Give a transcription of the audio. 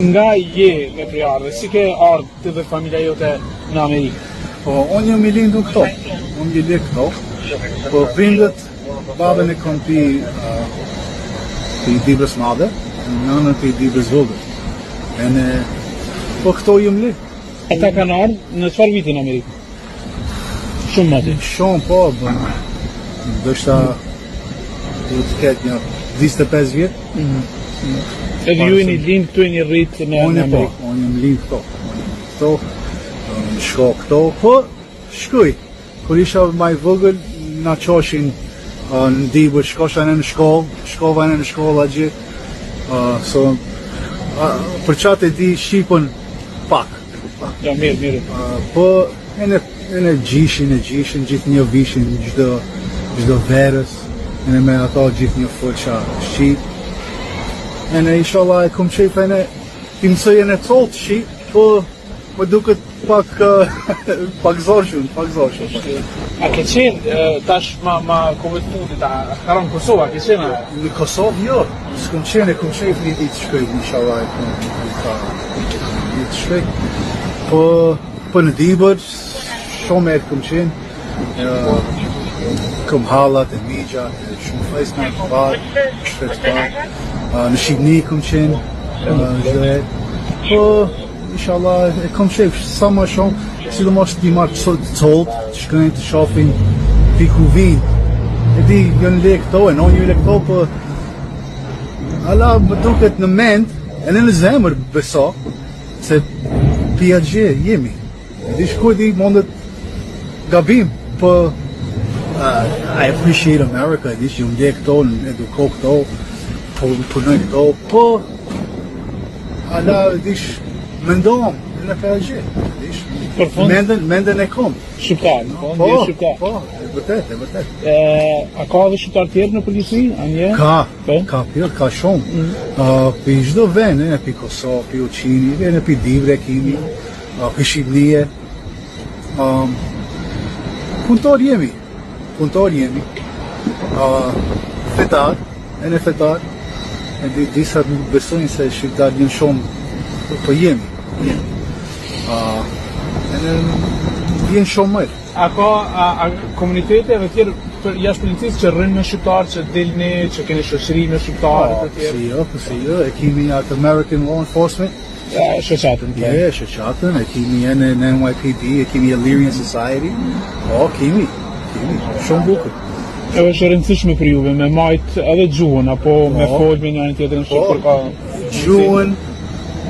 Nga je me prjarë, si ke ardhë të dhe familja jote në Amerikë? Po, unë jam I lindur këto. Unë jam I këto. Po, prindët, babën e kom pi Dibrës Madhe, nënën pi Dibrës Vogël. Po, këto jam li. Ata kanë ardhë në çfarë viti në Amerikë? Shumë mati. Shumë, po, dështë duhet të ketë një 25 vjetë. Edhe ju jeni lind këtu jeni rritë në Amerikë? Unë jam lind këto. Këto, shko këto, po, shkuj. Kur isha maj vogël, na qoshin në Dibër, shkosha në shkollë, shkova në shkollë agje. Për qatë e di Shqipën pak. Ja, mirë. Po, e gjishin, gjithë një vishin, gjdo verës, me ato gjithë një fëqa Shqip. Inshallah e kom qef ti mësoj e colt Shqip, po më duket pak zorshun. A ke qenë, tash ma kovet fundit, a karon Kosovë, a ke qenë? Në Kosovë, jo, s'kom qenë, kom qef një ditë shkoj, inshallah e kom ditë shkoj. Po në Dibër, shumë e kom qenë, kom hallat e migja, shumë fejsë në parë, në Shqipni kom qenë, po, inshallah, e kom qef sa ma shumë, sidomos t'i marrë colt, të shkojnë të shofin piku vinë. E di, jënë le këto, e non ju le këto, po, Allah më duket në mend, e në zemër beso, se pia gje jemi. E di shkuj di mondet gabim, po, I appreciate America, e di që ju le këto, në eduko këto, po punoj këto, po, Allah, e di mendohem, në ka gjë, mendën e kom. Shqiptar, po, shqiptar. Po, e vërtet. A ka edhe shqiptar tjerë në përgjithësi? Ka shumë. Pi çdo vend, pi Kosovë, pi Uqini, pi Dibre kemi, pi Shqipënie. Punëtor jemi. Fetar. E disa besojnë se shqiptar janë shumë, po jemi. Vjen shumë mërë. A ka komunitete dhe tjerë për jashtë policisë që rrinë me shqiptarë, që dilni, që keni shoqëri me shqiptarë të tjerë? Si jo, e kemi atë American Law Enforcement. Shoqatën. Shoqatën, e kemi në NYPD, e kemi Illyrian Society. Po, kemi, shumë bukur. E është rëndësishme për juve, me majtë edhe gjuhën, apo me folë me njërin tjetrin shqiptar ka... Gjuhën,